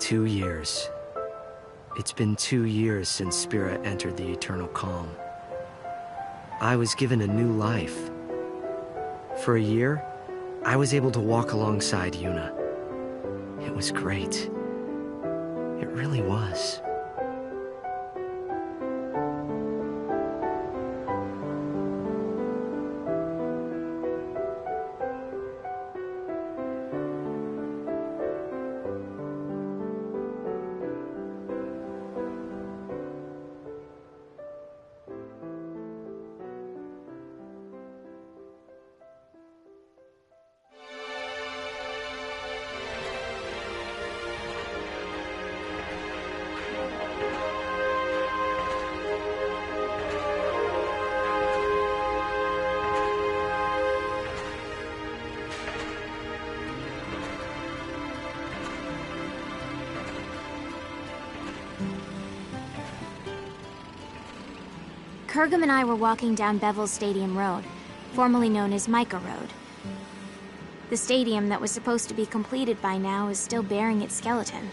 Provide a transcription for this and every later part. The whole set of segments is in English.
2 years. It's been 2 years since Spirit entered the eternal calm. I was given a new life. For a year, I was able to walk alongside Yuna. It was great. It really was. Kurgum and I were walking down Bevel's Stadium Road, formerly known as Micah Road. The stadium that was supposed to be completed by now is still bearing its skeleton.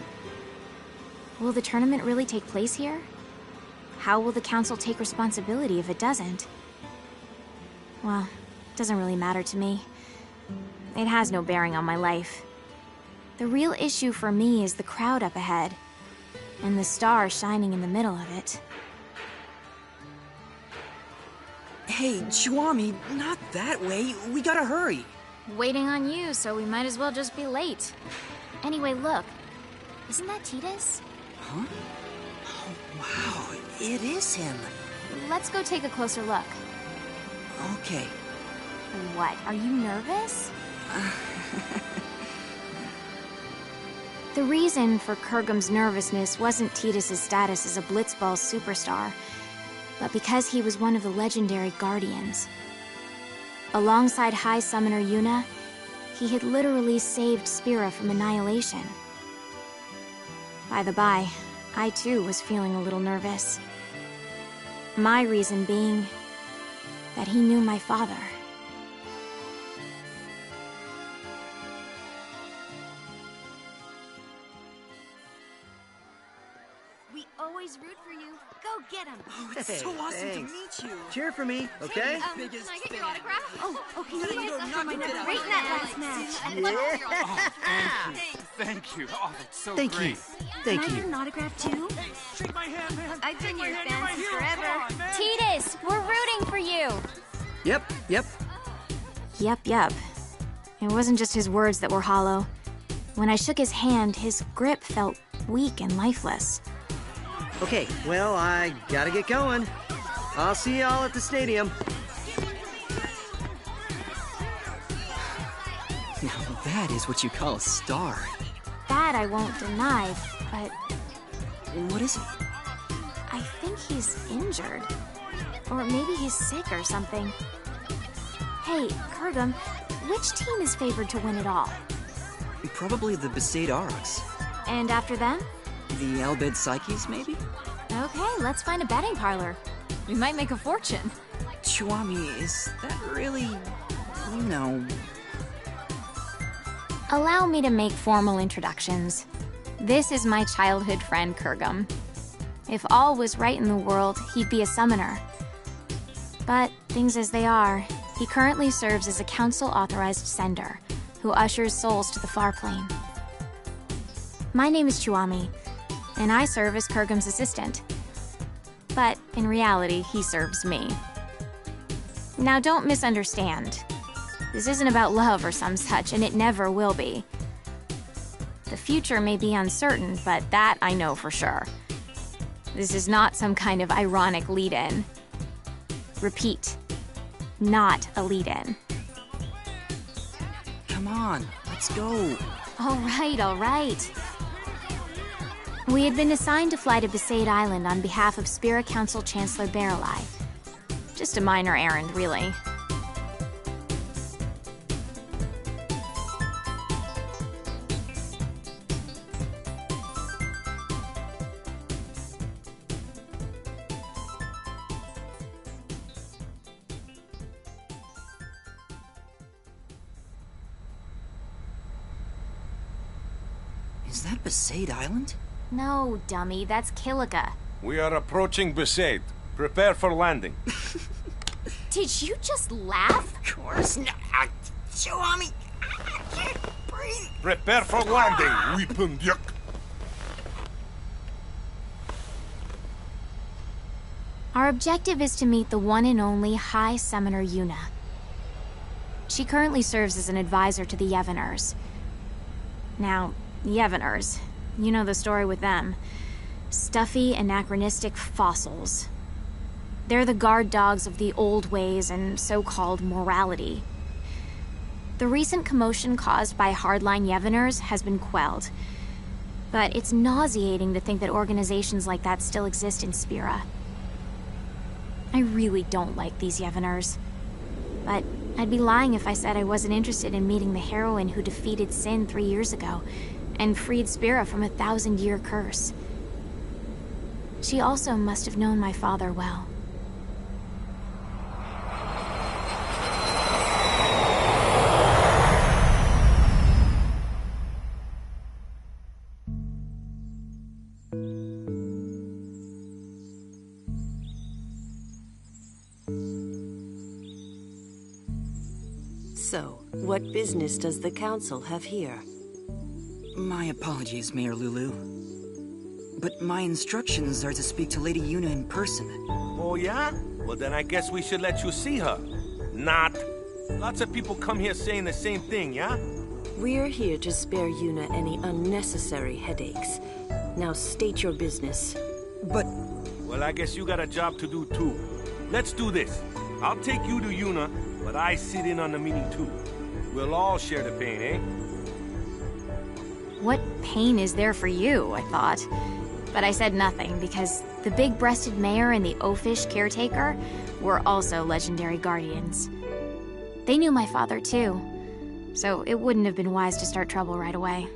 Will the tournament really take place here? How will the council take responsibility if it doesn't? Well, it doesn't really matter to me. It has no bearing on my life. The real issue for me is the crowd up ahead, and the star shining in the middle of it. Hey, Chuami, not that way. We gotta hurry. Waiting on you, so we might as well just be late. Anyway, look. Isn't that Tidus? Huh? Oh, wow, it is him. Let's go take a closer look. Okay. What, are you nervous? The reason for Kurgum's nervousness wasn't Tidus' status as a Blitzball superstar, but because he was one of the legendary Guardians. Alongside High Summoner Yuna, he had literally saved Spira from annihilation. By the by, I too was feeling a little nervous. My reason being that he knew my father. We always root for you. Go get him. Oh, it's so awesome to meet you. Cheer for me, okay? Can I get your autograph? Oh, can you Gotta guys go for knock my it number out. great in that last match? Yeah. Thank you. Oh, that's so Thank great. you. Thank Can I you. get an autograph too? Shake my hand, man. I've been your You're fan my since hero. forever. Come on, man. Tidus, we're rooting for you! Yep. Yep. It wasn't just his words that were hollow. When I shook his hand, his grip felt weak and lifeless. Okay, well, I gotta get going. I'll see y'all at the stadium. Now that is what you call a star. That I won't deny, but What is it? I think he's injured. Or maybe he's sick or something. Hey, Kurgum, which team is favored to win it all? Probably the Besaid Aurochs. And after them? The Albed Psyches, maybe? Okay, let's find a betting parlor. We might make a fortune. Chuami, is that really... you know... Allow me to make formal introductions. This is my childhood friend, Kurgum. If all was right in the world, he'd be a summoner. But things as they are, he currently serves as a council-authorized sender, who ushers souls to the far plane. My name is Chuami, and I serve as Kurgum's assistant. But in reality, he serves me. Now don't misunderstand. This isn't about love or some such, and it never will be. The future may be uncertain, but that I know for sure. This is not some kind of ironic lead-in. Repeat, not a lead-in. Come on, let's go. All right. We had been assigned to fly to Besaid Island on behalf of Spira Council Chancellor Barreleye. Just a minor errand, really. Is that Besaid Island? No, dummy, that's Kilika. We are approaching Besaid. Prepare for landing. Did you just laugh? Of course not. Chuami, I can't breathe. Prepare for landing, Weependyuk. Our objective is to meet the one and only High Summoner Yuna. She currently serves as an advisor to the Yevoners. Now, Yevoners, you know the story with them. Stuffy, anachronistic fossils. They're the guard dogs of the old ways and so-called morality. The recent commotion caused by hardline Yevoners has been quelled. But it's nauseating to think that organizations like that still exist in Spira. I really don't like these Yevoners. But I'd be lying if I said I wasn't interested in meeting the heroine who defeated Sin 3 years ago and freed Spira from a 1,000-year curse. She also must have known my father well. So, what business does the Council have here? My apologies, Mayor Lulu. But my instructions are to speak to Lady Yuna in person. Oh, yeah? Well, then I guess we should let you see her. Not. Lots of people come here saying the same thing, yeah? We're here to spare Yuna any unnecessary headaches. Now state your business. But... Well, I guess you got a job to do, too. Let's do this. I'll take you to Yuna, but I sit in on the meeting, too. We'll all share the pain, eh? What pain is there for you, I thought. But I said nothing because the big-breasted mayor and the oafish caretaker were also legendary guardians. They knew my father, too. So it wouldn't have been wise to start trouble right away.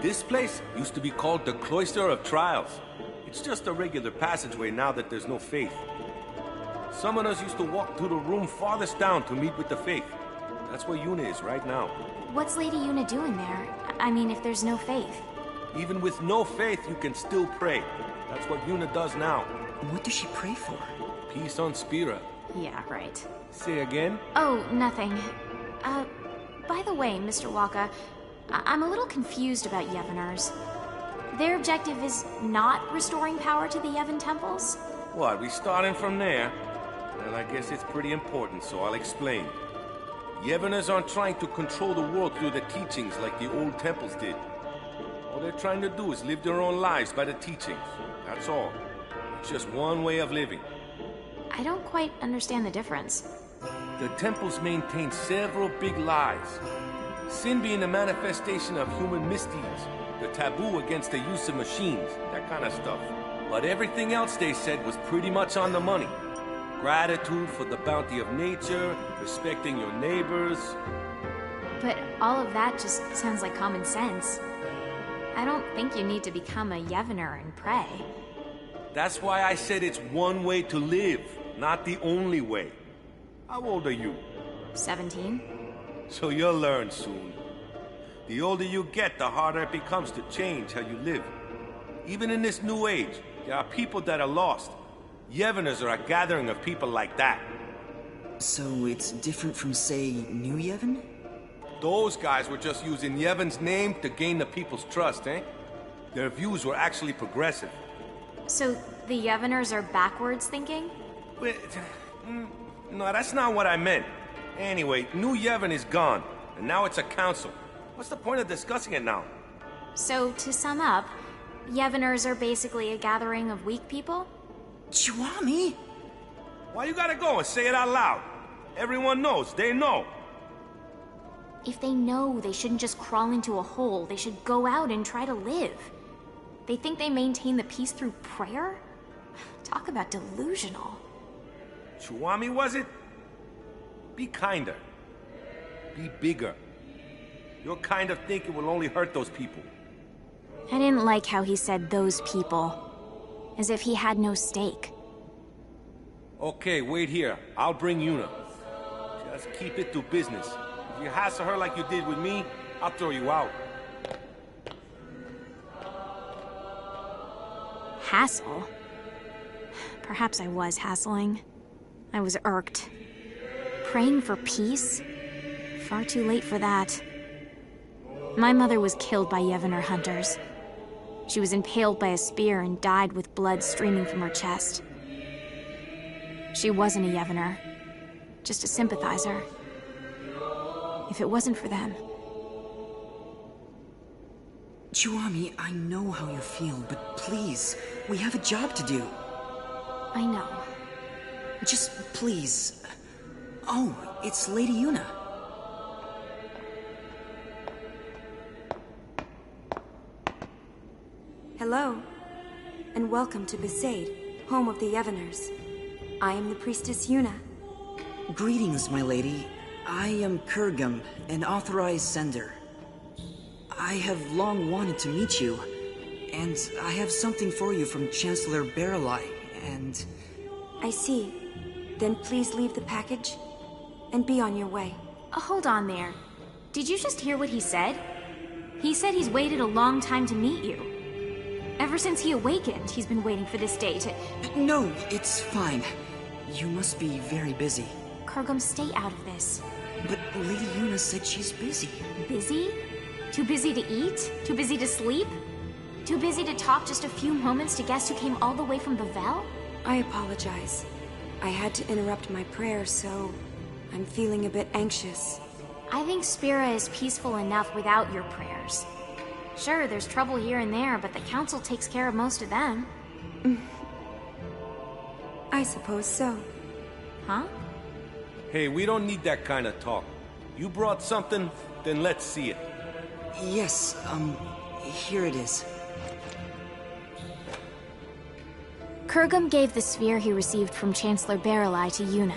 This place used to be called the Cloister of Trials. It's just a regular passageway now that there's no faith. Summoners used to walk through the room farthest down to meet with the faith. That's where Yuna is right now. What's Lady Yuna doing there? I mean, if there's no faith. Even with no faith, you can still pray. That's what Yuna does now. what does she pray for? Peace on Spira. Yeah, right. Say again? Oh, nothing. By the way, Mr. Waka, I'm a little confused about Yevoners. Their objective is not restoring power to the Yevon temples? What, we starting from there? Well, I guess it's pretty important, so I'll explain. Yevoners aren't trying to control the world through the teachings like the old temples did. All they're trying to do is live their own lives by the teachings. That's all. It's just one way of living. I don't quite understand the difference. The temples maintain several big lies. Sin being a manifestation of human misdeeds, the taboo against the use of machines, that kind of stuff. But everything else they said was pretty much on the money. Gratitude for the bounty of nature, respecting your neighbors. But all of that just sounds like common sense. I don't think you need to become a Yevoner and pray. That's why I said it's one way to live, not the only way. How old are you? 17? So you'll learn soon. The older you get, the harder it becomes to change how you live. Even in this new age, there are people that are lost. Yevoners are a gathering of people like that. So it's different from, say, New Yevon? Those guys were just using Yevon's name to gain the people's trust, eh? Their views were actually progressive. So the Yevoners are backwards thinking? Wait, no, that's not what I meant. Anyway, New Yevon is gone, and now it's a council. What's the point of discussing it now? So, to sum up, Yevoners are basically a gathering of weak people? Chuami! Why you gotta go and say it out loud? Everyone knows, they know. If they know, they shouldn't just crawl into a hole. They should go out and try to live. They think they maintain the peace through prayer? Talk about delusional. Chuami, was it? Be kinder. Be bigger. Your kind of thinking will only hurt those people. I didn't like how he said those people. As if he had no stake. Okay, wait here. I'll bring Yuna. Just keep it to business. If you hassle her like you did with me, I'll throw you out. Hassle? Perhaps I was hassling. I was irked. Praying for peace? Far too late for that. My mother was killed by Yevner hunters. She was impaled by a spear and died with blood streaming from her chest. She wasn't a Yevner, just a sympathizer. If it wasn't for them... Chuami, I know how you feel, but please, we have a job to do. I know. Just please. Oh, it's Lady Yuna. Hello, and welcome to Besaid, home of the Yevners. I am the priestess Yuna. Greetings, my lady. I am Kurgum, an authorized sender. I have long wanted to meet you, and I have something for you from Chancellor Baralai, and... I see. Then please leave the package, and be on your way. Hold on there. Did you just hear what he said? He said he's waited a long time to meet you. Ever since he awakened, he's been waiting for this day to... No, it's fine. You must be very busy. Kurgum, stay out of this. But Lady Yuna said she's busy. Busy? Too busy to eat? Too busy to sleep? Too busy to talk just a few moments to guests who came all the way from Bavel? I apologize. I had to interrupt my prayer, so I'm feeling a bit anxious. I think Spira is peaceful enough without your prayers. Sure, there's trouble here and there, but the council takes care of most of them. I suppose so. Huh? Hey, we don't need that kind of talk. You brought something, then let's see it. Yes, here it is. Kurgum gave the sphere he received from Chancellor Baralai to Yuna.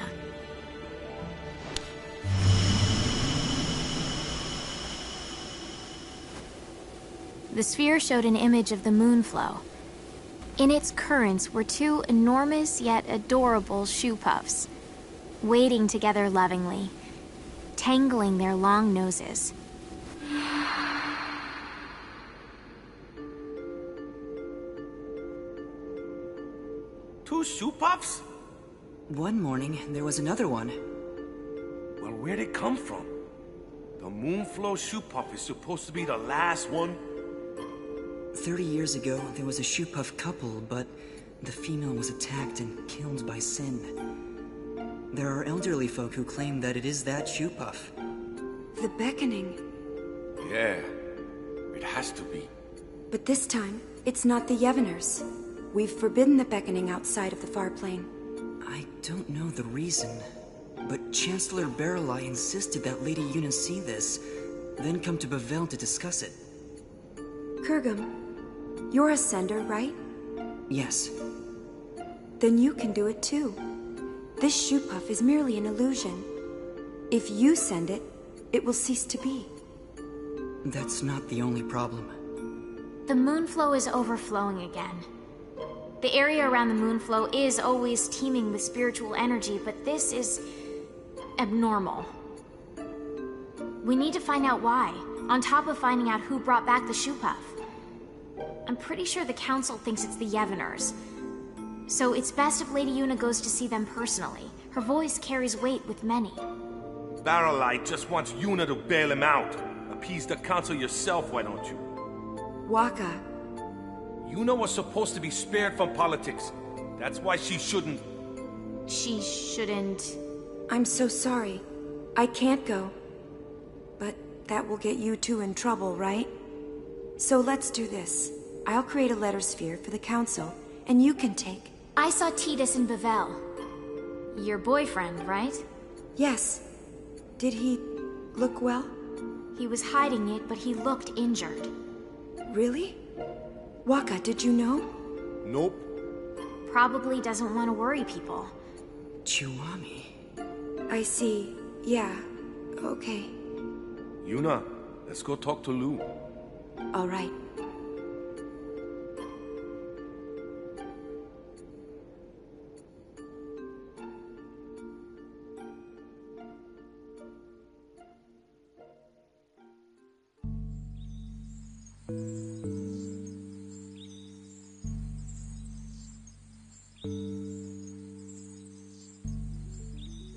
The sphere showed an image of the moonflow. In its currents were two enormous yet adorable shoe puffs, wading together lovingly, tangling their long noses. Two shoe puffs? One morning, there was another one. Well, where'd it come from? The Moonflow shoe puff is supposed to be the last one? 30 years ago, there was a shoe puff couple, but the female was attacked and killed by Sin. There are elderly folk who claim that it is that shoe puff. The beckoning. Yeah, it has to be. But this time, it's not the Yevners. We've forbidden the beckoning outside of the far plane. I don't know the reason, but Chancellor Baralai insisted that Lady Yuna see this, then come to Bavel to discuss it. Kurgum, you're a sender, right? Yes. Then you can do it too. This shoe puff is merely an illusion. If you send it, it will cease to be. That's not the only problem. The moonflow is overflowing again. The area around the moonflow is always teeming with spiritual energy, but this is abnormal. We need to find out why, on top of finding out who brought back the shoe puff. I'm pretty sure the council thinks it's the Yevners. So it's best if Lady Yuna goes to see them personally. Her voice carries weight with many. Baralai just wants Yuna to bail him out. Appease the council yourself, why don't you? Waka. Yuna was supposed to be spared from politics. That's why she shouldn't... She shouldn't... I'm so sorry. I can't go. But that will get you two in trouble, right? So let's do this. I'll create a letter sphere for the council, and you can take... I saw Titus in Bavel. Your boyfriend, right? Yes. Did he look well? He was hiding it, but he looked injured. Really? Waka, did you know? Nope. Probably doesn't want to worry people. Chiwami. I see. Yeah. Okay. Yuna, let's go talk to Lou. All right.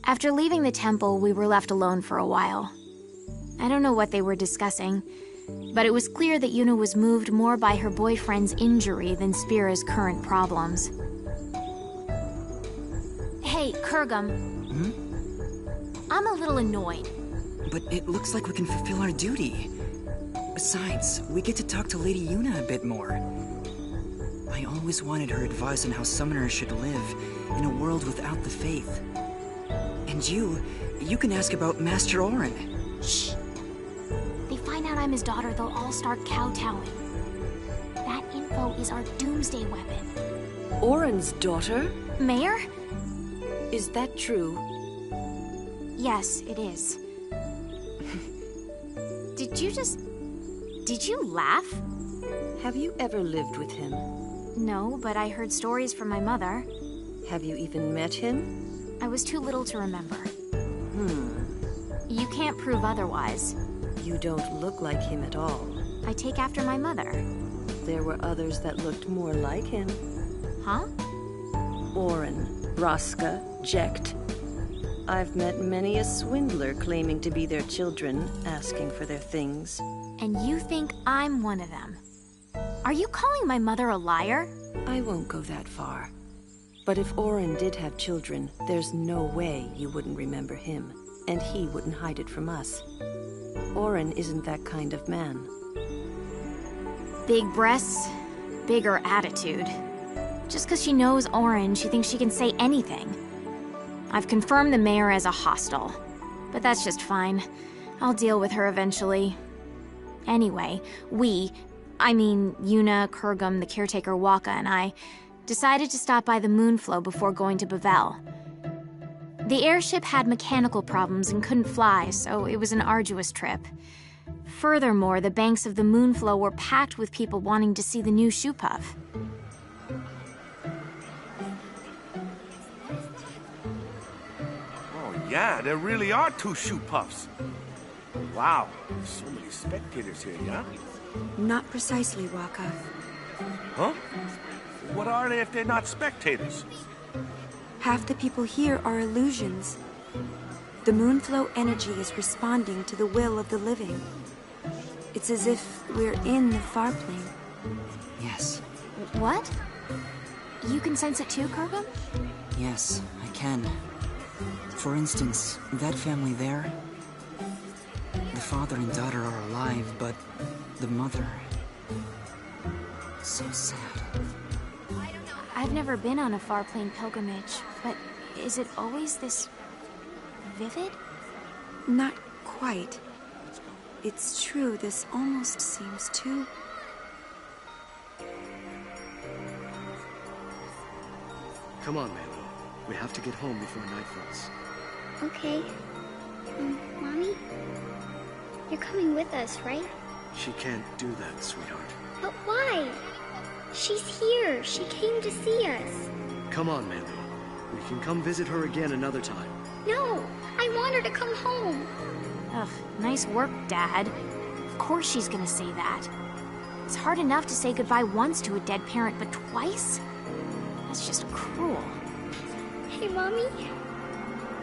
After leaving the temple, we were left alone for a while. I don't know what they were discussing, but it was clear that Yuna was moved more by her boyfriend's injury than Spira's current problems. Hey, Kurgum. I'm a little annoyed. But it looks like we can fulfill our duty. Besides, we get to talk to Lady Yuna a bit more. I always wanted her advice on how summoners should live in a world without the faith. And you can ask about Master Orin. Shh. They find out I'm his daughter, they'll all start kowtowing. That info is our doomsday weapon. Orin's daughter? Mayor? Is that true? Yes, it is. Did you laugh? Have you ever lived with him? No, but I heard stories from my mother. Have you even met him? I was too little to remember. You can't prove otherwise. You don't look like him at all. I take after my mother. There were others that looked more like him. Huh? Orin, Raska, Jecht. I've met many a swindler claiming to be their children, asking for their things. And you think I'm one of them? Are you calling my mother a liar? I won't go that far. But if Orin did have children, there's no way you wouldn't remember him, and he wouldn't hide it from us. Orin isn't that kind of man. Big breasts, bigger attitude. Just because she knows Orin, she thinks she can say anything. I've confirmed the mayor as a hostile, but that's just fine. I'll deal with her eventually. Anyway, Yuna, Kurgum, the caretaker Waka, and I decided to stop by the Moonflow before going to Bavel. The airship had mechanical problems and couldn't fly, so it was an arduous trip. Furthermore, the banks of the Moonflow were packed with people wanting to see the new shoe puff. Oh yeah, there really are 2 shoe puffs. Wow, so many spectators here, yeah? Not precisely, Waka. Huh? What are they if they're not spectators? Half the people here are illusions. The Moonflow energy is responding to the will of the living. It's as if we're in the far plane. Yes. What? You can sense it too, Kurgum? Yes, I can. For instance, that family there. The father and daughter are alive, but the mother... so sad. I've never been on a far plane pilgrimage, but is it always this vivid? Not quite. It's true, this almost seems too... Come on, Melu. We have to get home before night falls. Okay. Mommy? You're coming with us, right? She can't do that, sweetheart. But why? She's here. She came to see us. Come on, Melu. We can come visit her again another time. No! I want her to come home. Ugh, nice work, Dad. Of course she's gonna say that. It's hard enough to say goodbye once to a dead parent, but twice? That's just cruel. Hey, Mommy.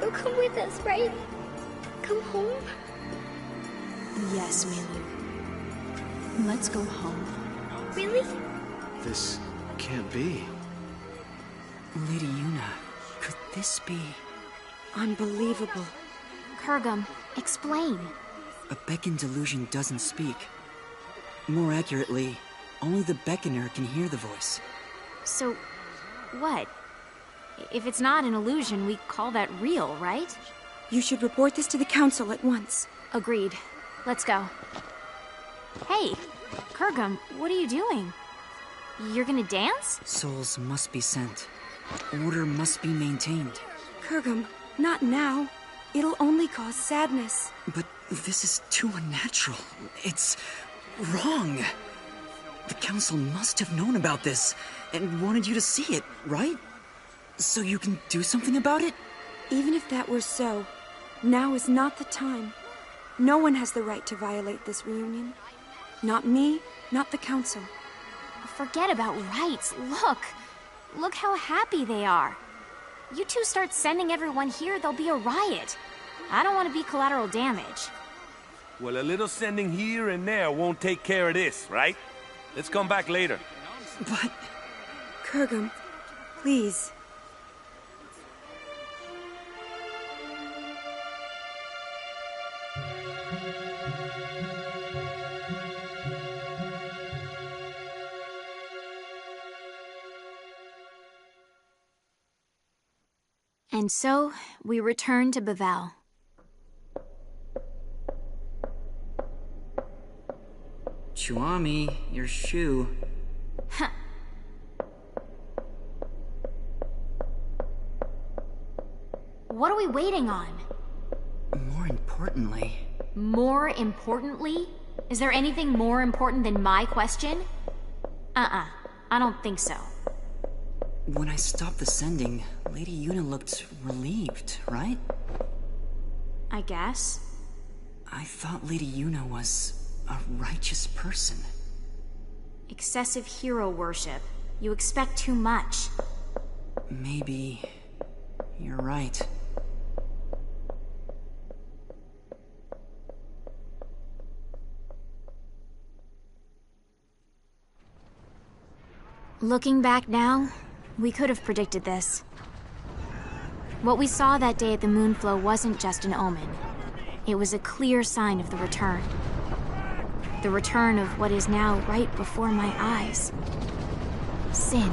You'll come with us, right? Come home? Yes, Melu. Let's go home. Really? This can't be. Lady Yuna, could this be... unbelievable. Kurgum, explain. A beckon delusion doesn't speak. More accurately, only the beckoner can hear the voice. So, what? If it's not an illusion, we call that real, right? You should report this to the council at once. Agreed. Let's go. Hey, Kurgum, what are you doing? You're gonna dance? Souls must be sent. Order must be maintained. Kurgum, not now. It'll only cause sadness. But this is too unnatural. It's wrong. The council must have known about this and wanted you to see it, right? So you can do something about it? Even if that were so, now is not the time. No one has the right to violate this reunion. Not me, not the council. Forget about rights. Look how happy they are. You two start sending everyone here, there'll be a riot. I don't want to be collateral damage. Well, a little sending here and there won't take care of this, right? Let's come back later. But... Kurgum, please. And so, we return to Bavel. Chuami, your shoe. Huh. What are we waiting on? More importantly... More importantly? Is there anything more important than my question? I don't think so. When I stopped the sending, Lady Yuna looked relieved, right? I guess. I thought Lady Yuna was a righteous person. Excessive hero worship. You expect too much. Maybe... you're right. Looking back now, we could have predicted this. What we saw that day at the Moonflow wasn't just an omen. It was a clear sign of the return. The return of what is now right before my eyes. Sin.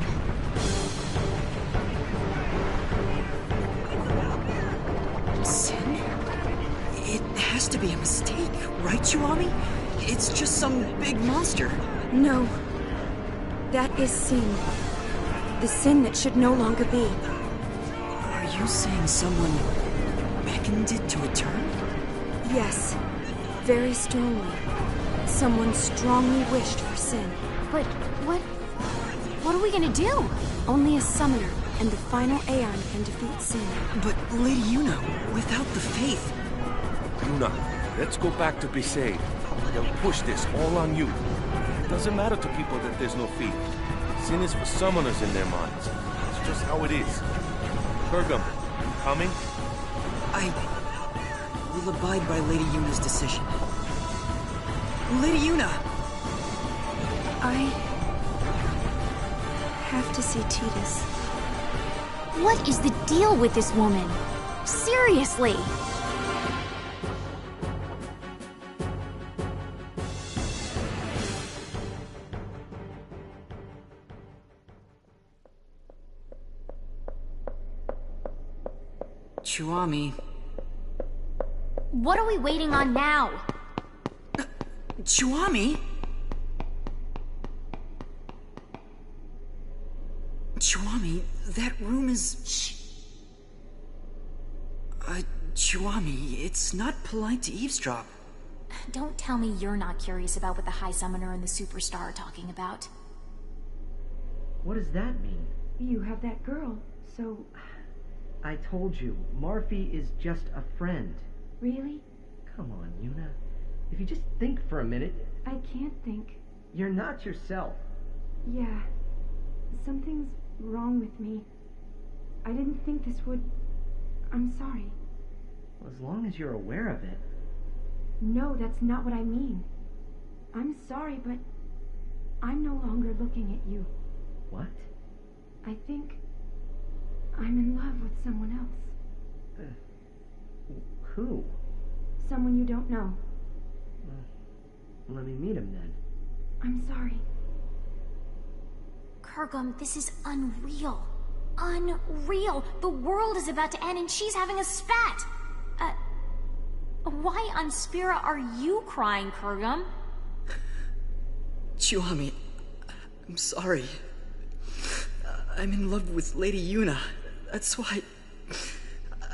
Sin? It has to be a mistake, right, Chuami? It's just some big monster. No. That is sin. The sin that should no longer be. Are you saying someone beckoned it to return? Yes. Very strongly. Someone strongly wished for sin. But what are we gonna do? Only a summoner and the final Aeon can defeat sin. But Lady Yuna, without the faith... Yuna, let's go back to Paséis. They'll push this all on you. It doesn't matter to people that there's no faith. Sin is for summoners in their minds. It's just how it is. Kurgum, you coming? I will abide by Lady Yuna's decision. Lady Yuna! I have to see Tidus. What is the deal with this woman? Seriously! Chuami... What are we waiting on now? Chuami? Chuami, that room is... Shh. Chuami, it's not polite to eavesdrop. Don't tell me you're not curious about what the High Summoner and the Superstar are talking about. What does that mean? You have that girl, so... I told you, Marfi is just a friend. Really? Come on, Yuna. If you just think for a minute... I can't think. You're not yourself. Yeah. Something's wrong with me. I didn't think this would... I'm sorry. Well, as long as you're aware of it. No, that's not what I mean. I'm sorry, but I'm no longer looking at you. What? I think I'm in love with someone else. Who? Someone you don't know. Well, let me meet him then. I'm sorry. Kurgum, this is unreal. Unreal! The world is about to end and she's having a spat! Why on Spira are you crying, Kurgum? Chuami, I'm sorry. I'm in love with Lady Yuna. That's why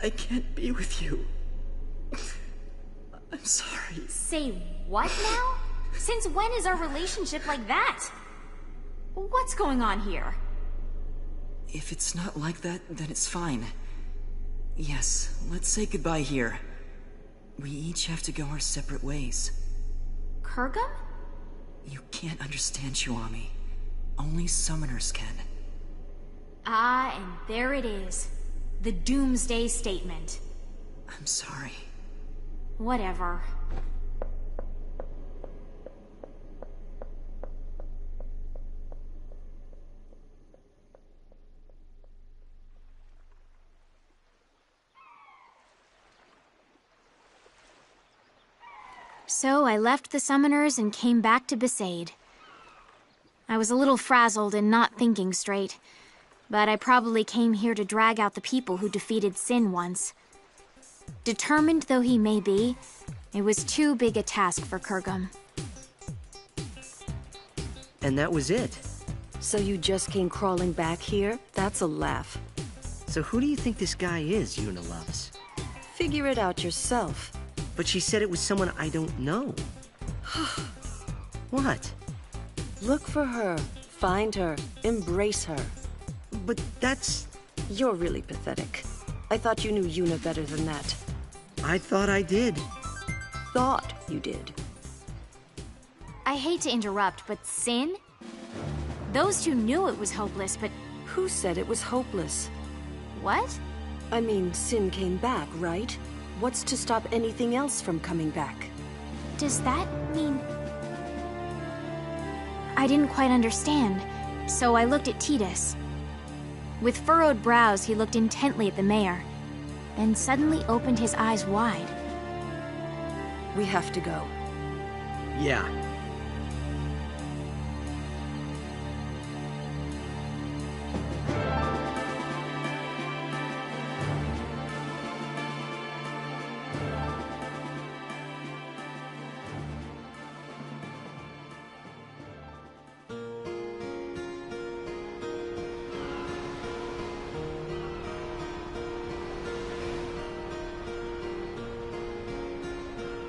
I can't be with you. I'm sorry. Say what now? Since when is our relationship like that? What's going on here? If it's not like that, then it's fine. Yes, let's say goodbye here. We each have to go our separate ways. Kurgum? You can't understand, Chiwami. Only summoners can. Ah, and there it is. The Doomsday Statement. I'm sorry. Whatever. So I left the summoners and came back to Besaid. I was a little frazzled and not thinking straight, but I probably came here to drag out the people who defeated Sin once. Determined though he may be, it was too big a task for Kurgum. And that was it. So you just came crawling back here? That's a laugh. So who do you think this guy is Yuna loves? Figure it out yourself. But she said it was someone I don't know. What? Look for her. Find her. Embrace her. But that's... You're really pathetic. I thought you knew Yuna better than that. I thought I did. Thought you did. I hate to interrupt, but Sin? Those two knew it was hopeless, but... Who said it was hopeless? What? I mean, Sin came back, right? What's to stop anything else from coming back? Does that mean... I didn't quite understand, so I looked at Tidus. With furrowed brows, he looked intently at the mayor, then suddenly opened his eyes wide. We have to go. Yeah.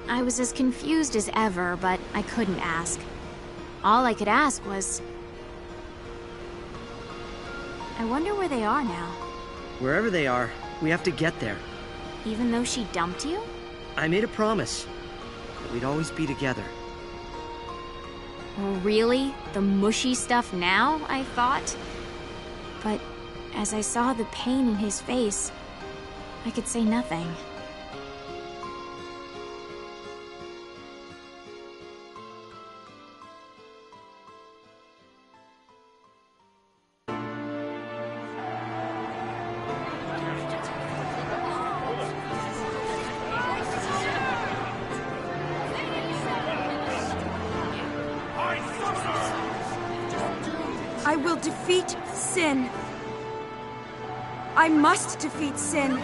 I was as confused as ever, but I couldn't ask. All I could ask was... I wonder where they are now. Wherever they are, we have to get there. Even though she dumped you? I made a promise that we'd always be together. Really? The mushy stuff now, I thought? But as I saw the pain in his face, I could say nothing. I will defeat Sin. I must defeat Sin.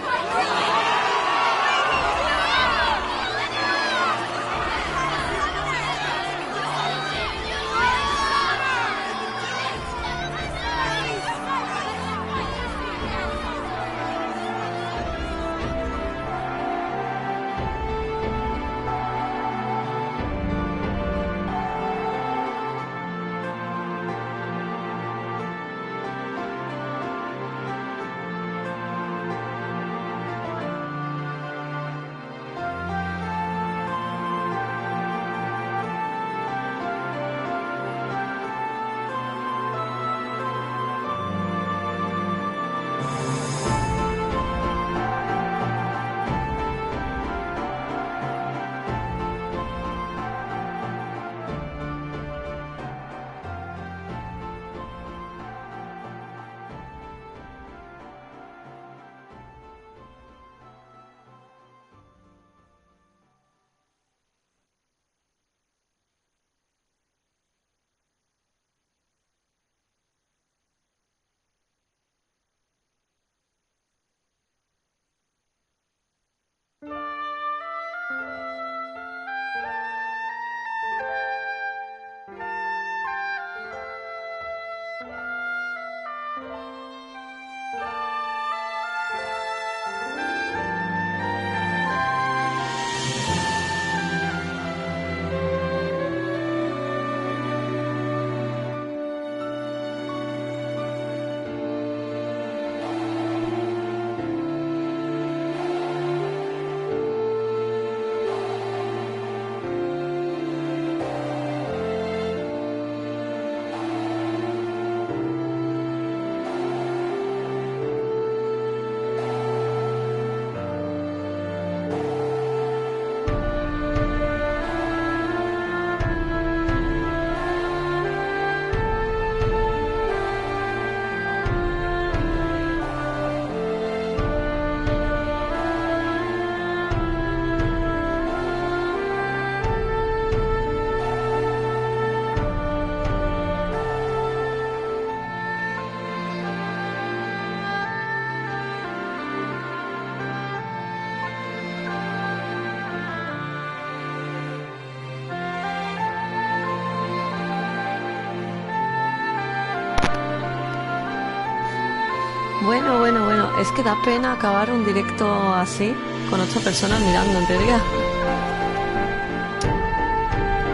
Bueno, bueno, bueno. Es que da pena acabar un directo así, con 8 personas mirando, en teoría.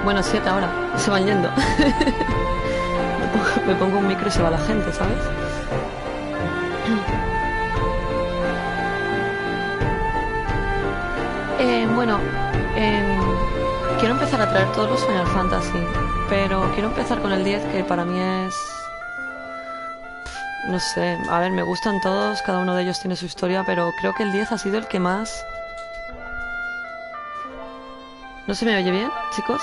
Bueno, 7 ahora. Se van yendo. Me pongo un micro y se va la gente, ¿sabes? Bueno, quiero empezar a traer todos los Final Fantasy, pero quiero empezar con el 10, que para mí es... No sé, a ver, me gustan todos, cada uno de ellos tiene su historia, pero creo que el 10 ha sido el que más... ¿No se me oye bien, chicos?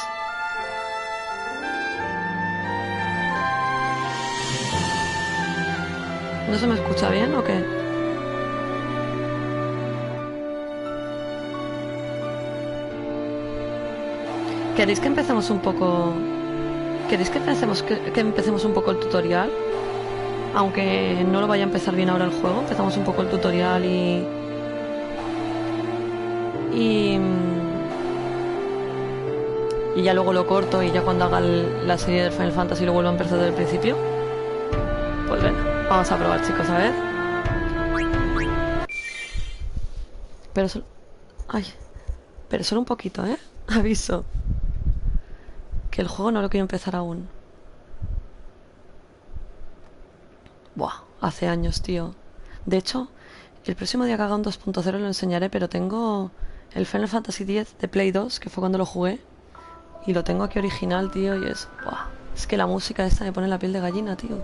¿No se me escucha bien o qué? ¿Queréis que empecemos un poco... ¿Queréis que empecemos un poco el tutorial? Aunque no lo vaya a empezar bien ahora el juego, empezamos un poco el tutorial y ya luego lo corto y ya cuando haga la serie del Final Fantasy lo vuelvo a empezar desde el principio. Pues venga, vamos a probar, chicos, a ver. Pero solo... Ay, pero solo un poquito, ¿eh? Aviso. Que el juego no lo quiero empezar aún. Buah, hace años, tío. De hecho, el próximo día que haga un 2.0 lo enseñaré, pero tengo el Final Fantasy X de Play 2, que fue cuando lo jugué. Y lo tengo aquí original, tío, y es... Buah, es que la música esta me pone la piel de gallina, tío.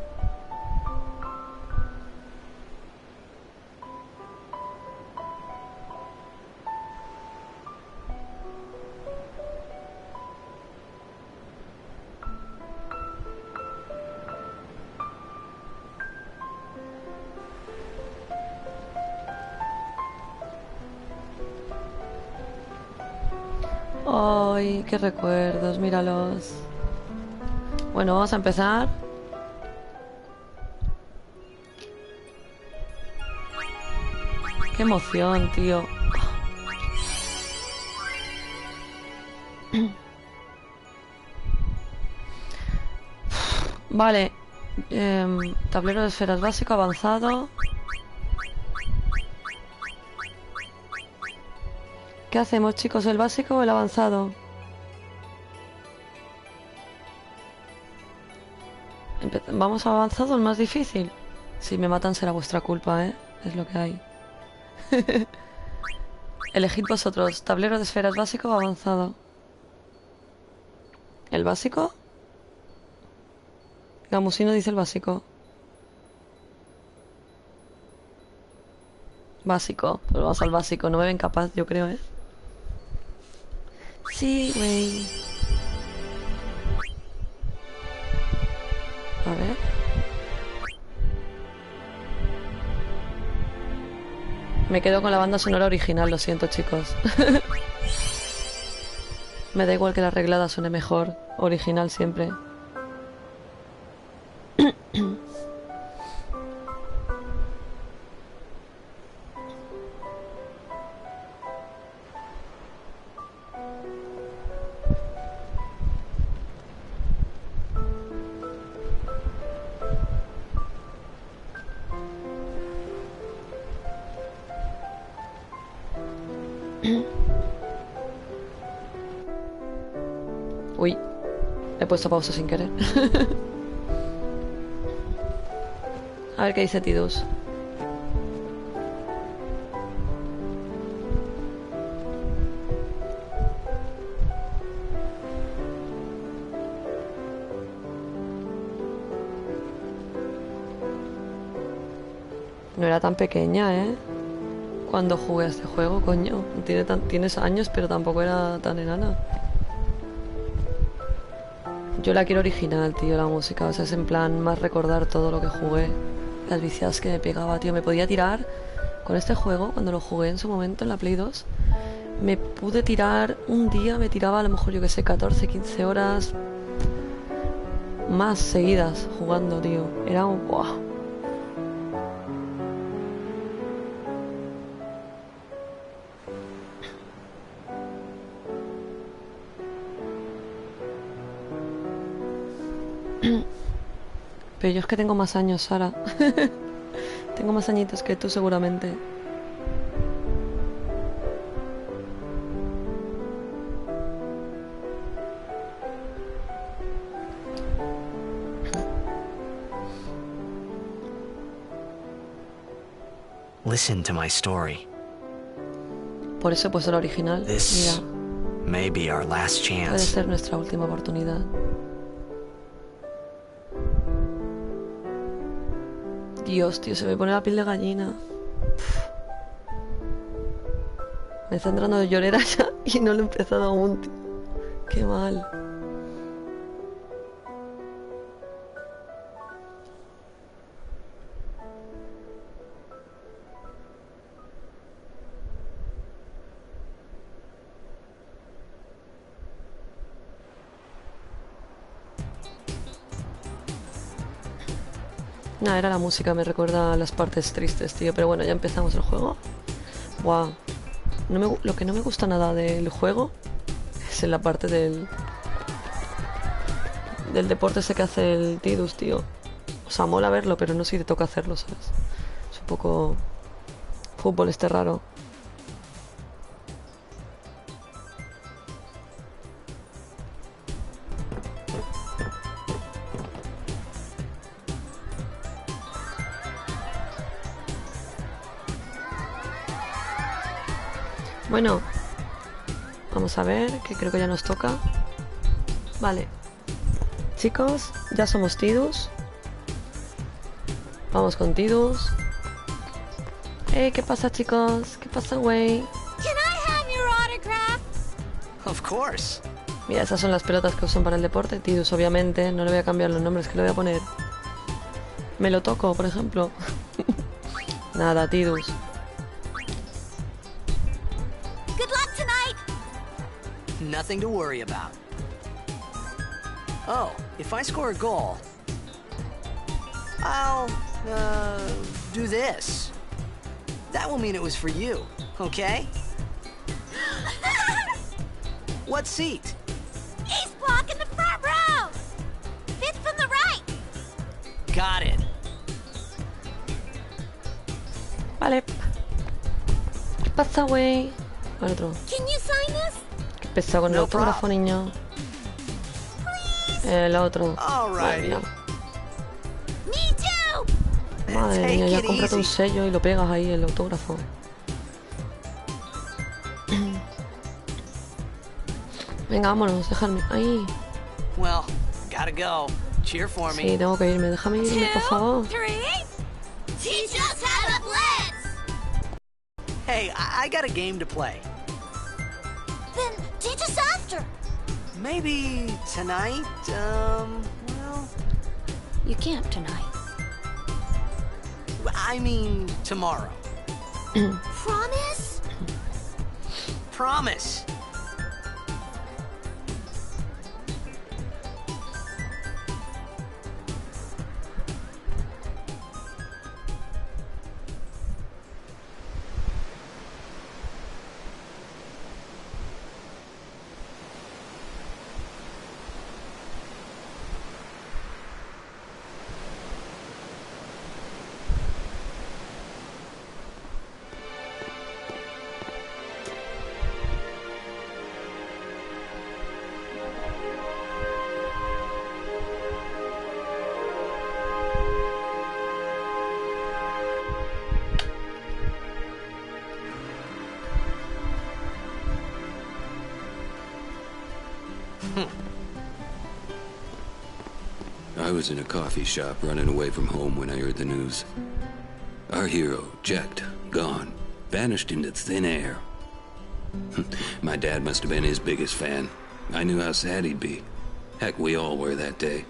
Ay, qué recuerdos, míralos. Bueno, vamos a empezar. Qué emoción, tío. Vale. Tablero de esferas básico avanzado. ¿Qué hacemos, chicos? ¿El básico o el avanzado? Vamos a avanzado, el más difícil. Si me matan será vuestra culpa, ¿eh? Es lo que hay. Elegid vosotros. Tablero de esferas básico o avanzado. ¿El básico? Gamusino dice el básico. Básico. Pues vamos al básico. No me ven capaz, yo creo, ¿eh? Sí, güey. A ver. Me quedo con la banda sonora original, lo siento, chicos. Me da igual que la arreglada suene mejor. Original siempre. Uy, he puesto pausa sin querer. A ver qué dice Tidus. No era tan pequeña, ¿eh? Cuando jugué a este juego, coño. Tienes años, pero tampoco era tan enana. Yo la quiero original, tío, la música. O sea, es en plan más recordar todo lo que jugué. Las viciadas que me pegaba, tío. Me podía tirar con este juego, cuando lo jugué en su momento en la Play 2. Me pude tirar un día, me tiraba a lo mejor, yo que sé, 14, 15 horas más seguidas jugando, tío. Era un... ¡buah! Pero yo es que tengo más años, Sara. Tengo más añitos que tú seguramente. Listen to my story. Por eso he puesto la original. This Mira, may be our last puede chance. ser nuestra última oportunidad. Dios, tío, se me pone la piel de gallina. Me está entrando de llorera ya y no lo he empezado aún, tío. Qué mal. No, era la música, me recuerda a las partes tristes, tío. Pero bueno, ya empezamos el juego. Wow. Lo que no me gusta nada del juego es en la parte del deporte ese que hace el Tidus, tío. O sea, mola verlo, pero no sé si te toca hacerlo, ¿sabes? Es un poco... fútbol este raro. Bueno, vamos a ver, que creo que ya nos toca. Vale. Chicos, ya somos Tidus. Vamos con Tidus. ¿Qué pasa, chicos? ¿Qué pasa, güey? Can I have your autograph? Of course. Mira, esas son las pelotas que usan para el deporte. Tidus, obviamente. No le voy a cambiar los nombres, que le voy a poner. Me lo toco, por ejemplo. Nada, Tidus. Good luck tonight! Nothing to worry about. Oh, if I score a goal, I'll, do this. That will mean it was for you, okay? What seat? He's blocking the front row! Fifth from the right! Got it. Vale. ¿Qué pasa, güey? Al otro. Can you sign this? Qué pesado con el No autógrafo, problem. niño. El otro. All Madre right. mía. Me too! Madre Take mía, ya it cómprate un easy. sello y lo pegas ahí, el autógrafo. Venga, vámonos, déjame. Ahí. Well, gotta go. Cheer for me. Sí, tengo que irme. Déjame irme, por favor. 2, 3. Teach us how to blitz! Hey, I got a game to play. Then teach us after. Maybe tonight, well, You can't tonight. I mean tomorrow. Promise? Promise. I was in a coffee shop running away from home when I heard the news. Our hero, Jacked, gone, vanished into thin air. My dad must have been his biggest fan. I knew how sad he'd be. Heck, we all were that day.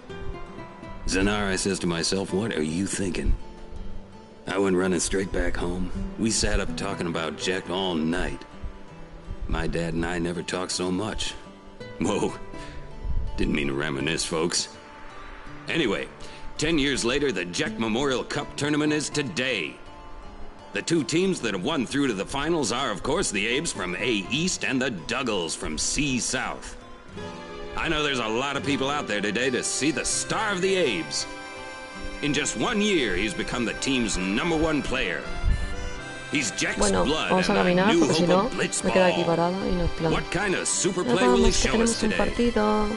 Zanar, I says to myself, what are you thinking? I went running straight back home. We sat up talking about Jack all night. My dad and I never talked so much. Whoa, didn't mean to reminisce, folks. Anyway, 10 years later, the Jack Memorial Cup tournament is today. The two teams that have won through to the finals are, of course, the Abes from A East and the Duggles from C South. I know there's a lot of people out there today to see the star of the Abes. In just 1 year, he's become the team's #1 player. He's Jack's Bueno, blood vamos a and caminar new porque si hope no of me quedo aquí Blitzball. parada y no es plan. What kind of super Nos play will he vamos, que show us tenemos un today? partido.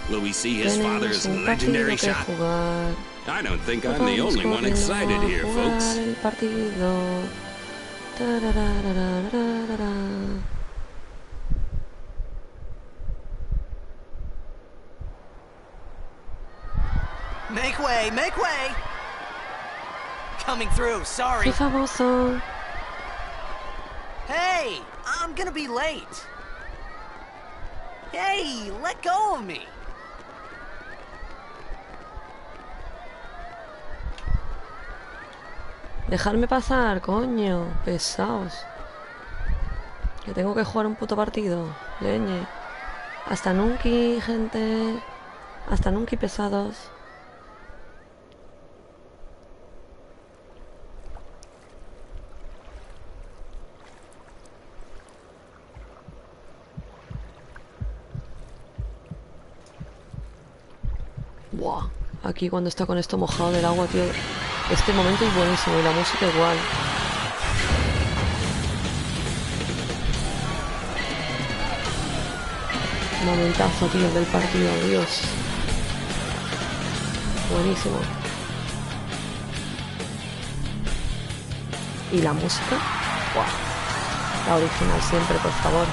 Will we see his Tenemos father's un legendary partido que shot? jugar. I don't think Nos I'm the vamos only one corriendo excited a here, jugar folks. el partido. Tarararararara. Make way, make way! Coming through, sorry. Soy famoso. Hey, I'm gonna be late. Hey, let go of me. Dejarme pasar, coño. Pesaos. Que tengo que jugar un puto partido. Leñe. Hasta nunca, gente. Hasta nunca, pesados. Buah. Aquí cuando está con esto mojado del agua, tío. Este momento es buenísimo y la música igual. Momentazo, tío, del partido, Dios. Buenísimo. ¿Y la música? ¡Buah! La original siempre, por favor.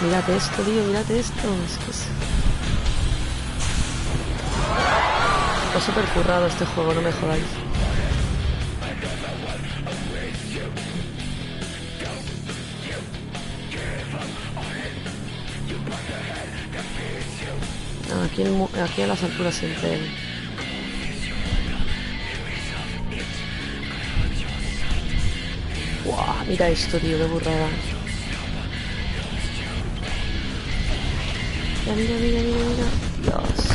Mírate esto, tío, mírate esto. Es que es... Está súper currado este juego, no me jodáis. Aquí a las alturas siempre. ¡Guau! Mira esto, tío, qué burrada. Mira, mira, mira, mira. Dios.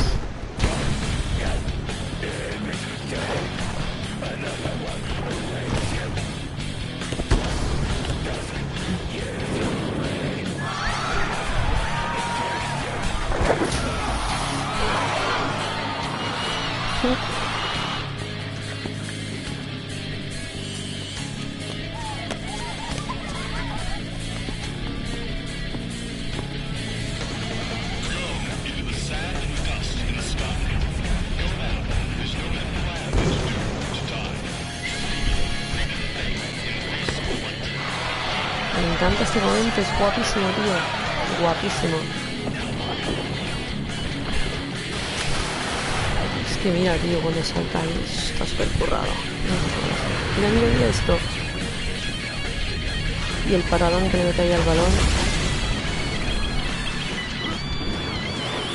Me encanta este momento, es guapísimo, tío. Guapísimo. Es que mira, tío, cuando salta ahí, está súper currado. Mira, mira, mira esto. Y el paradón que le mete ahí al balón.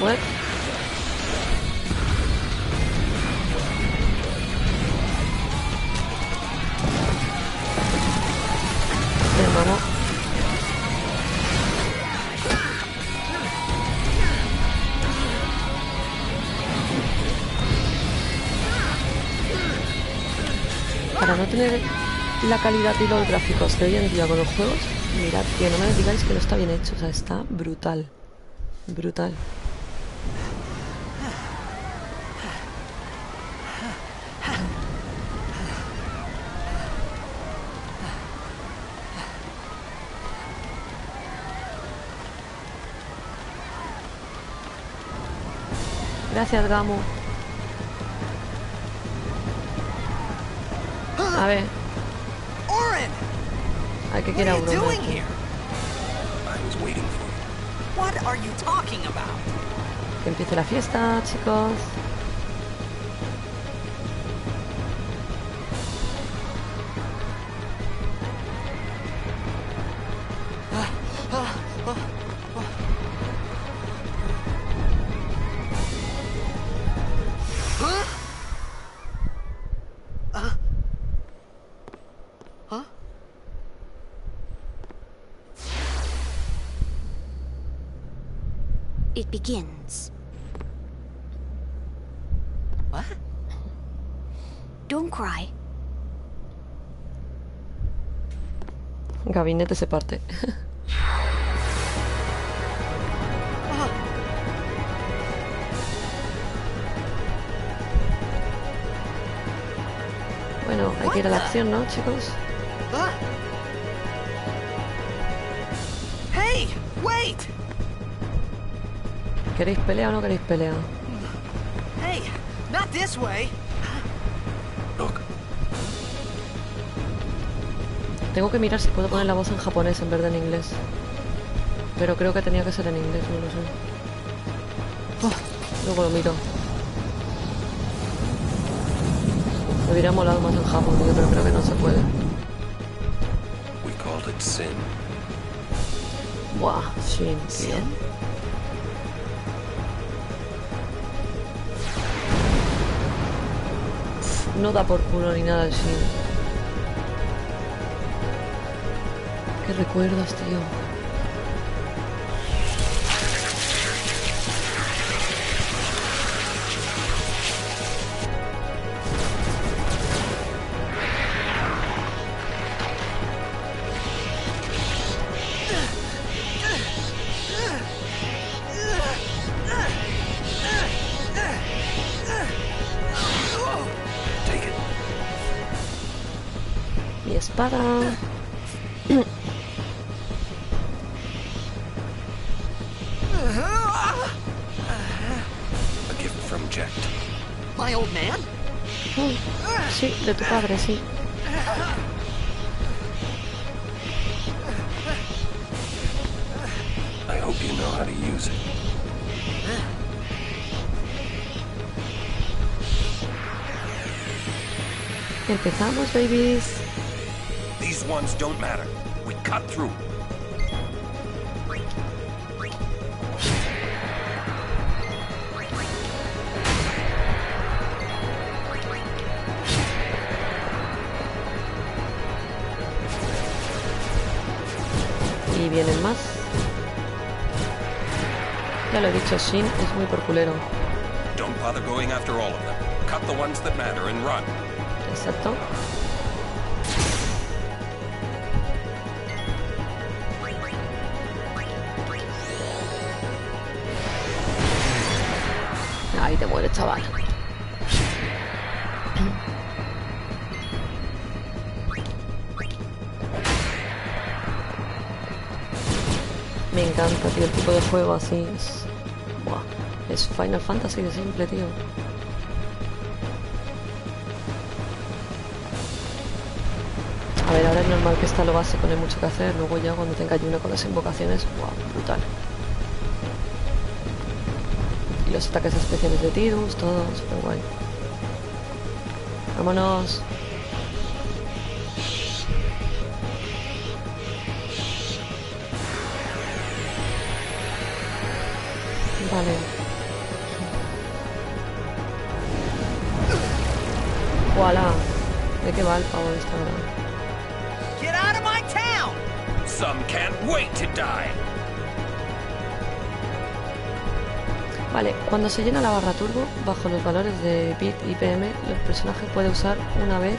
What? Vamos. Para no tener la calidad y los gráficos de hoy en día con los juegos, mirad, tío, no me digáis que no está bien hecho, o sea, está brutal. Brutal. Gracias, Gamu. A ver. Hay que quiera uno. Que empiece la fiesta, chicos. It begins. What? Don't cry. Gabinete se parte. que ir a la acción, ¿no, chicos? Hey, wait! ¿Queréis pelea o no queréis pelea? Hey, not this way. Look. Tengo que mirar si puedo poner la voz en japonés en vez de en inglés. Pero creo que tenía que ser en inglés, no lo sé. Luego lo miro. Me hubiera molado más en japonés, pero creo que no se puede. We called it sin. Buah, Shin, tío. No da por culo ni nada el Shin. Qué recuerdos, tío. Mi espada. A gift from Jack. My old man? Sí, de tu padre, sí. I hope you know how to use it. Empezamos, babies. These ones don't matter. We cut through. Y vienen más. Ya lo he dicho, Shin es muy por culero. Don't bother going after all of them. Cut the ones that matter and run. Exacto. Ahí te mueres, chaval. Me encanta, tío, el tipo de juego así. Buah, es Final Fantasy de simple, tío. A ver, ahora es normal que está lo básico, no hay mucho que hacer. Luego ya cuando tenga ayuno con las invocaciones, buah, brutal. Y los ataques especiales de Tidus, todo súper guay. Vámonos. Vale. ¡Voilà! ¿De qué va el pavo de esta hora? Get out of my town! Some can't wait to die. Vale, cuando se llena la barra turbo, bajo los valores de bit y PM, el personaje puede usar una vez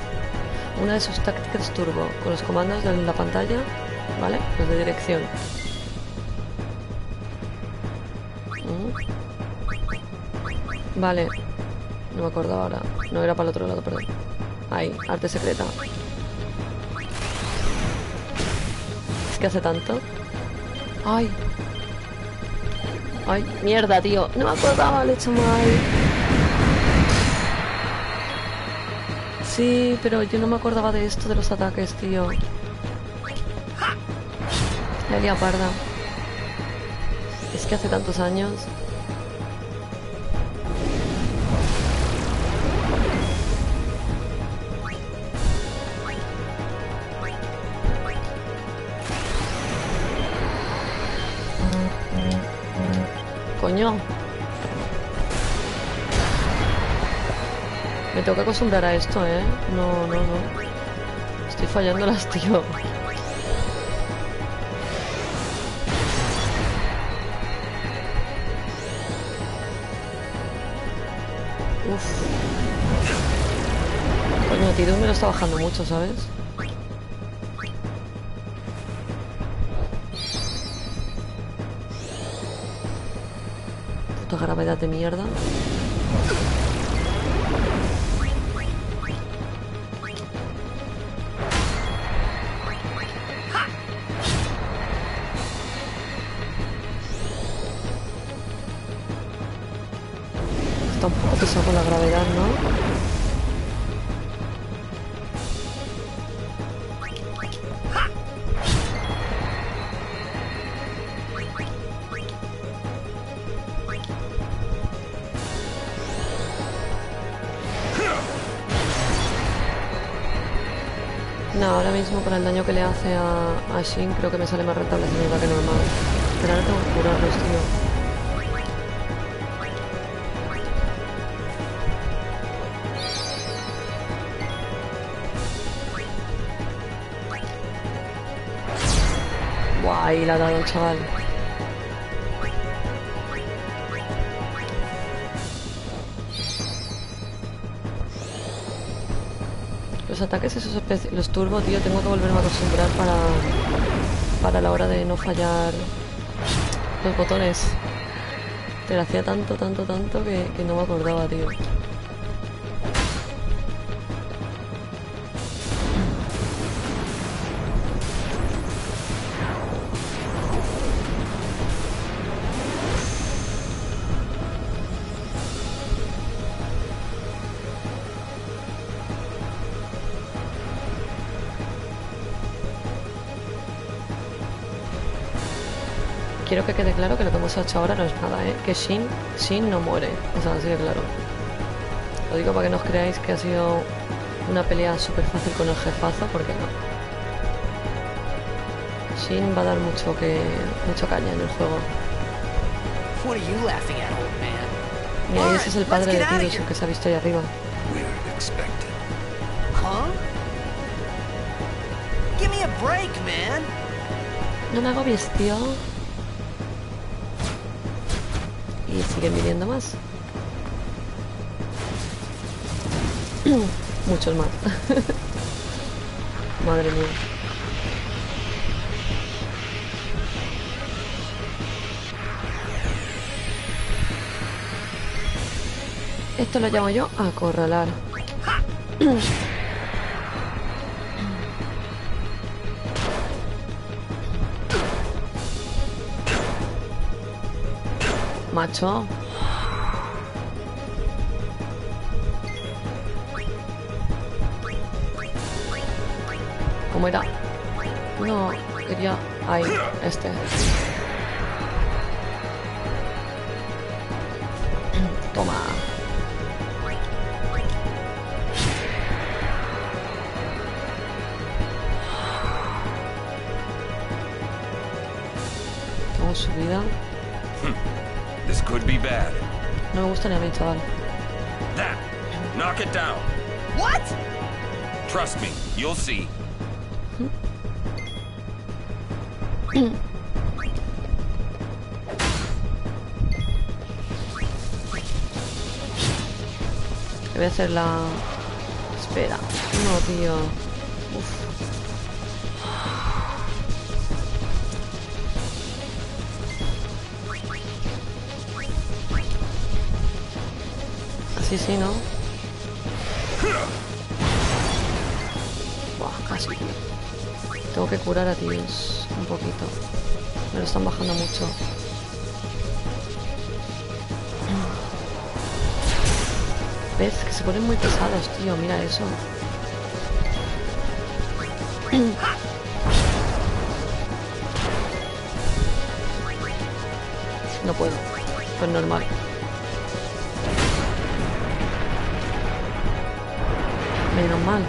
una de sus tácticas turbo con los comandos de la pantalla, ¿vale? Los de dirección. Vale, no me acuerdo ahora. No era para el otro lado, perdón. Ahí, arte secreta. Es que hace tanto. Ay. Ay, mierda, tío. No me acordaba, lo he hecho mal. Sí, pero yo no me acordaba de esto, de los ataques, tío. La lía parda. Es que hace tantos años. Coño. Me tengo que acostumbrar a esto, ¿eh? No, no, no. Estoy fallándolas, tío. Uf. Coño, Tidus me lo está bajando mucho, ¿sabes? Puta gravedad de mierda. Está un poco pesado con la gravedad, ¿no? No, ahora mismo para el daño que le hace a Shin creo que me sale más rentable hacer que normal. Pero ahora tengo que curarlos, tío. Ahí la ha dado el chaval. Los ataques esos los turbo, tío, tengo que volverme a acostumbrar para la hora de no fallar los botones. Pero hacía tanto que no me acordaba, tío. Quiero que quede claro que lo que hemos hecho ahora no es nada, ¿eh? Que Shin no muere, eso así de claro. Lo digo para que no os creáis que ha sido una pelea súper fácil con el jefazo, porque no. Shin va a dar mucho caña en el juego. Mira, y ese es el padre de Tidus, el que se ha visto ahí arriba. No me agobies, tío. Y siguen viniendo más. Muchos más. Madre mía. Esto lo llamo yo acorralar. Macho. ¿Cómo era? No, quería... Ahí, este. Toma. Tengo subida. This could be bad. No me gusta ni a mí, chaval. That. Knock it down. What? Trust me, you'll see. Voy a hacer la... Espera. No, tío. Uf. Así sí, ¿no? Buah, casi. Tengo que curar a tíos un poquito. Me lo están bajando mucho. ¿Ves? Que se ponen muy pesados, tío. Mira eso. No puedo. Pues normal. Menos mal.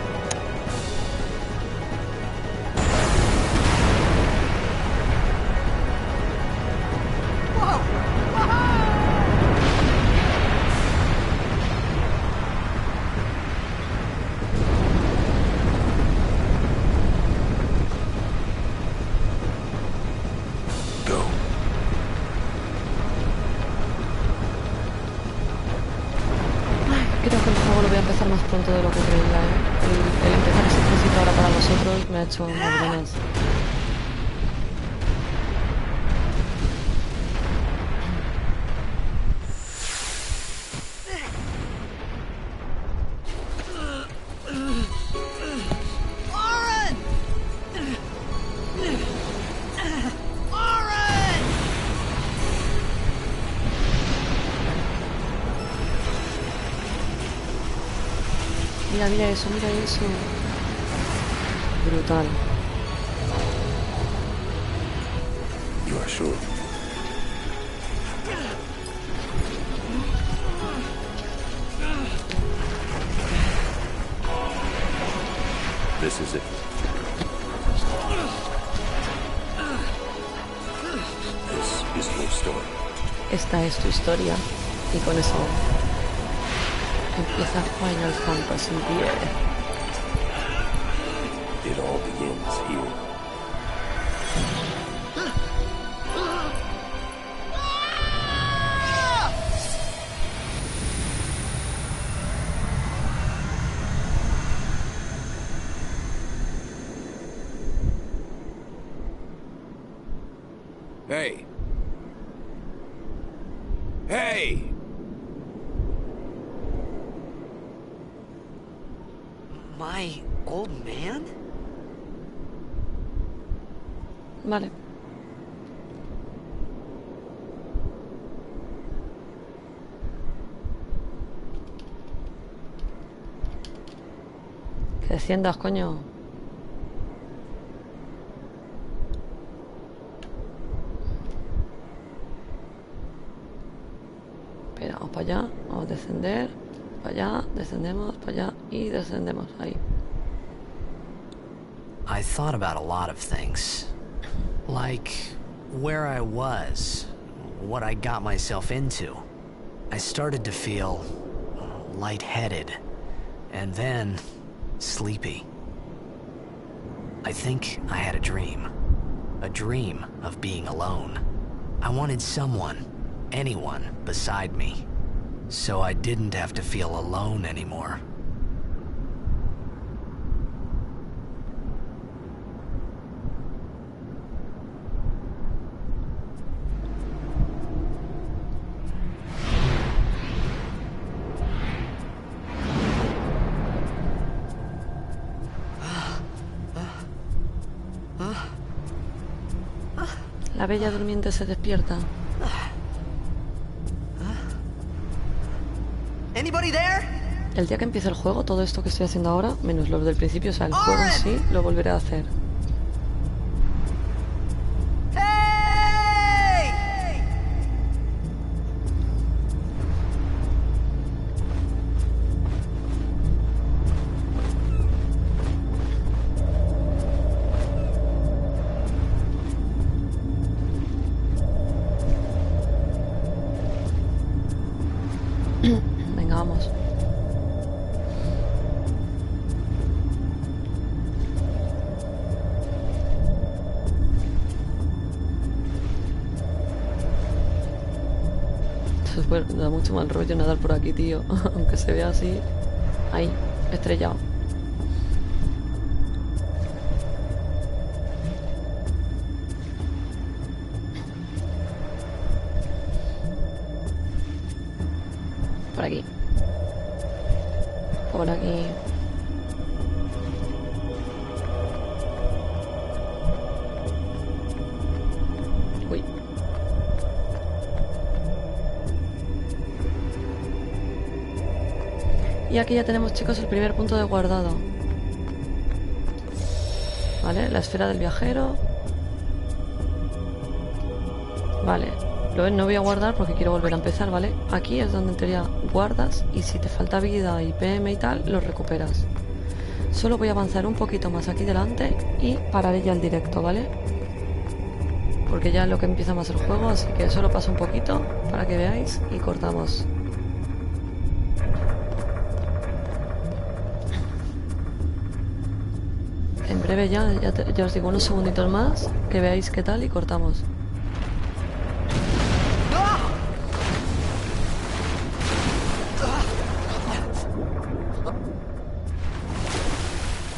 Pronto de lo que creía, ¿eh? El empezar ese trocito ahora para vosotros me ha hecho más ganas. Mira, mira eso, mira eso. Brutal. You are sure? This is it. This is your story. Esta es tu historia. Y con eso empieza Final Fantasy X. It all begins here. Hey. Hey! My old man? Vale. Que desciendas, coño. Espera, vamos para allá, vamos a descender. Para allá, descendemos, para allá y descendemos. Ahí. I thought about a lot of things. Like where I was, what I got myself into. I started to feel lightheaded, and then sleepy. I think I had a dream of being alone. I wanted someone, anyone beside me, so I didn't have to feel alone anymore. La bella durmiente se despierta. Anybody there? El día que empiece el juego, todo esto que estoy haciendo ahora, menos lo del principio, o sea, el juego en sí, lo volveré a hacer. Venga, vamos. Bueno, da mucho mal rollo nadar por aquí, tío. Aunque se vea así. Ahí, estrellado. Por aquí. Por aquí. Uy. Y aquí ya tenemos, chicos, el primer punto de guardado. Vale, la esfera del viajero. Vale. Lo ven, no voy a guardar porque quiero volver a empezar, ¿vale? Aquí es donde en teoría guardas y si te falta vida y PM y tal, lo recuperas. Solo voy a avanzar un poquito más aquí delante y pararé ya el directo, ¿vale? Porque ya es lo que empieza más el juego, así que solo paso un poquito para que veáis y cortamos. En breve ya os digo unos segunditos más, que veáis qué tal y cortamos.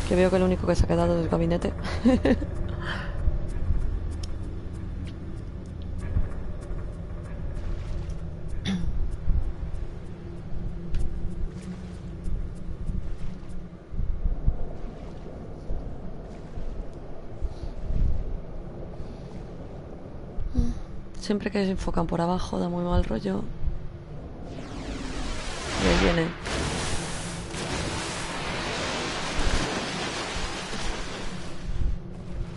Que veo que lo único que se ha quedado es el gabinete. Siempre que se enfocan por abajo da muy mal rollo. Y ahí viene.